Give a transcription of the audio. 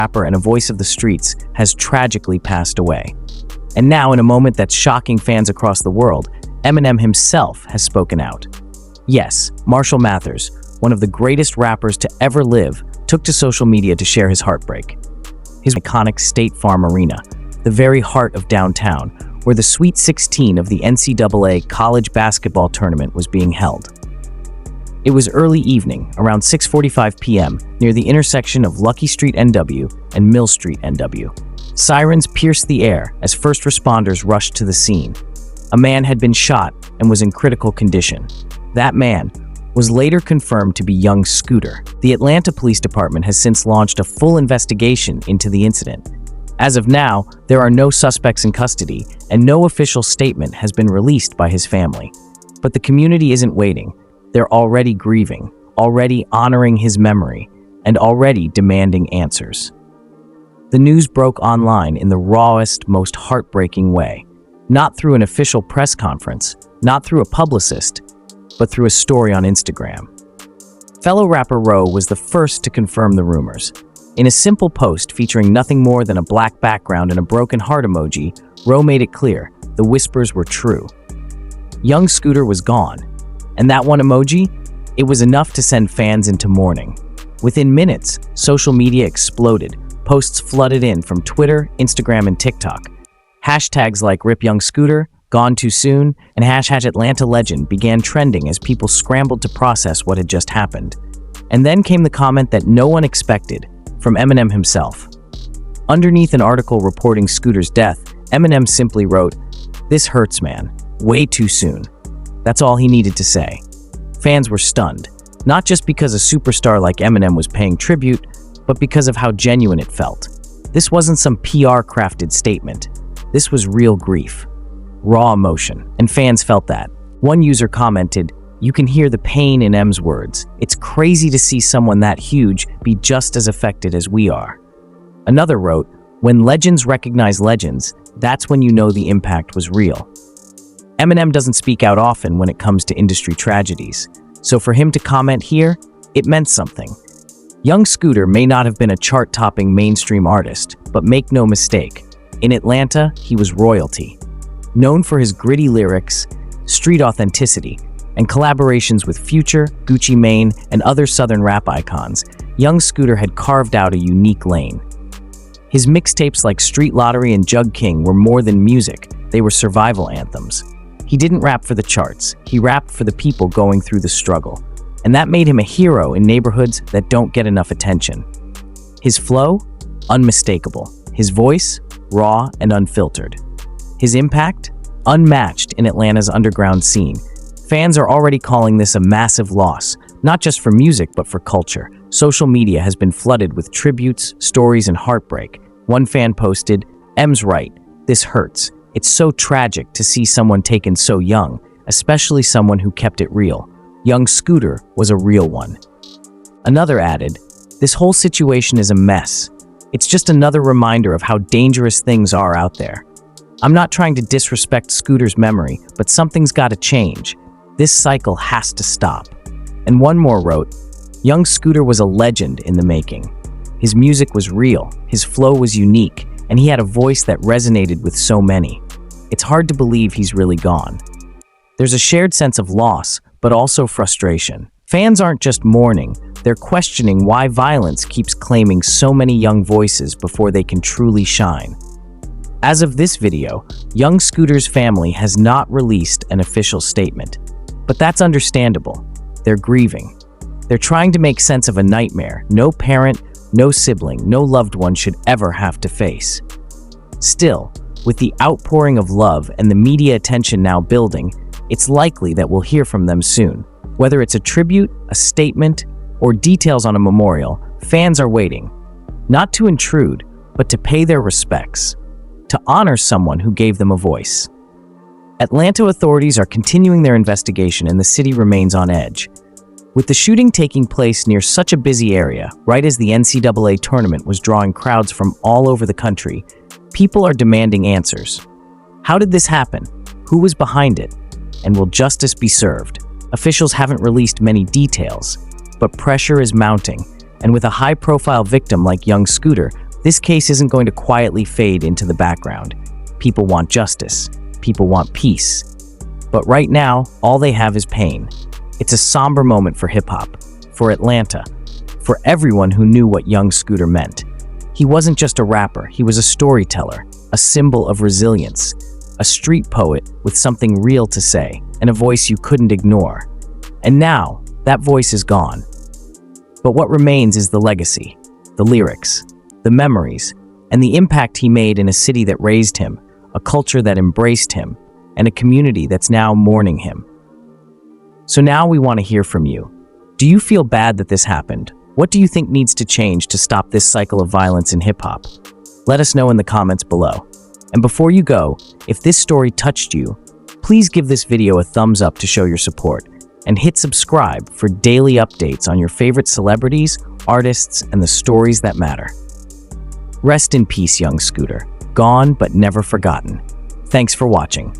rapper and a voice of the streets, has tragically passed away. And now, in a moment that's shocking fans across the world, Eminem himself has spoken out. Yes, Marshall Mathers, one of the greatest rappers to ever live, took to social media to share his heartbreak. His iconic State Farm Arena, the very heart of downtown, where the Sweet 16 of the NCAA college basketball tournament was being held. It was early evening, around 6:45 p.m., near the intersection of Lucky Street NW and Mill Street NW. Sirens pierced the air as first responders rushed to the scene. A man had been shot and was in critical condition. That man was later confirmed to be young Scooter. The Atlanta Police Department has since launched a full investigation into the incident. As of now, there are no suspects in custody, and no official statement has been released by his family. But the community isn't waiting. They're already grieving, already honoring his memory, and already demanding answers. The news broke online in the rawest, most heartbreaking way. Not through an official press conference, not through a publicist, but through a story on Instagram. Fellow rapper Roe was the first to confirm the rumors. In a simple post featuring nothing more than a black background and a broken heart emoji, Roe made it clear the whispers were true. Young Scooter was gone, and that one emoji? It was enough to send fans into mourning. Within minutes, social media exploded. Posts flooded in from Twitter, Instagram, and TikTok. Hashtags like Rip Young Scooter, Gone Too Soon, and #Atlanta Legend began trending as people scrambled to process what had just happened. And then came the comment that no one expected, from Eminem himself. Underneath an article reporting Scooter's death, Eminem simply wrote, "This hurts, man. Way too soon." That's all he needed to say. Fans were stunned, not just because a superstar like Eminem was paying tribute, but because of how genuine it felt. This wasn't some PR-crafted statement. This was real grief, raw emotion, and fans felt that. One user commented, "You can hear the pain in M's words. It's crazy to see someone that huge be just as affected as we are." Another wrote, "When legends recognize legends, that's when you know the impact was real." Eminem doesn't speak out often when it comes to industry tragedies, so for him to comment here, it meant something. Young Scooter may not have been a chart-topping mainstream artist, but make no mistake, in Atlanta, he was royalty. Known for his gritty lyrics, street authenticity, and collaborations with Future, Gucci Mane, and other Southern rap icons, young Scooter had carved out a unique lane. His mixtapes like Street Lottery and Jug King were more than music, they were survival anthems. He didn't rap for the charts, he rapped for the people going through the struggle. And that made him a hero in neighborhoods that don't get enough attention. His flow? Unmistakable. His voice? Raw and unfiltered. His impact? Unmatched in Atlanta's underground scene. Fans are already calling this a massive loss, not just for music but for culture. Social media has been flooded with tributes, stories, and heartbreak. One fan posted, "M's right. This hurts. It's so tragic to see someone taken so young, especially someone who kept it real. Young Scooter was a real one." Another added, "This whole situation is a mess. It's just another reminder of how dangerous things are out there. I'm not trying to disrespect Scooter's memory, but something's got to change. This cycle has to stop." And one more wrote, "Young Scooter was a legend in the making. His music was real, his flow was unique, and he had a voice that resonated with so many. It's hard to believe he's really gone." There's a shared sense of loss, but also frustration. Fans aren't just mourning, they're questioning why violence keeps claiming so many young voices before they can truly shine. As of this video, young Scooter's family has not released an official statement. But that's understandable. They're grieving. They're trying to make sense of a nightmare no parent, no sibling, no loved one should ever have to face. Still, with the outpouring of love and the media attention now building, it's likely that we'll hear from them soon. Whether it's a tribute, a statement, or details on a memorial, fans are waiting. Not to intrude, but to pay their respects. To honor someone who gave them a voice. Atlanta authorities are continuing their investigation and the city remains on edge. With the shooting taking place near such a busy area, right as the NCAA tournament was drawing crowds from all over the country, people are demanding answers. How did this happen? Who was behind it? And will justice be served? Officials haven't released many details, but pressure is mounting, and with a high-profile victim like young Scooter, This case isn't going to quietly fade into the background. People want justice. People want peace. But right now, all they have is pain. It's a somber moment for hip-hop, for Atlanta, for everyone who knew what young Scooter meant. He wasn't just a rapper, he was a storyteller, a symbol of resilience, a street poet with something real to say, and a voice you couldn't ignore. And now, that voice is gone. But what remains is the legacy, the lyrics, the memories, and the impact he made in a city that raised him, a culture that embraced him, and a community that's now mourning him. So now we want to hear from you. Do you feel bad that this happened? What do you think needs to change to stop this cycle of violence in hip-hop? Let us know in the comments below. And before you go, if this story touched you, please give this video a thumbs up to show your support, and hit subscribe for daily updates on your favorite celebrities, artists, and the stories that matter. Rest in peace, young Scooter. Gone but never forgotten. Thanks for watching.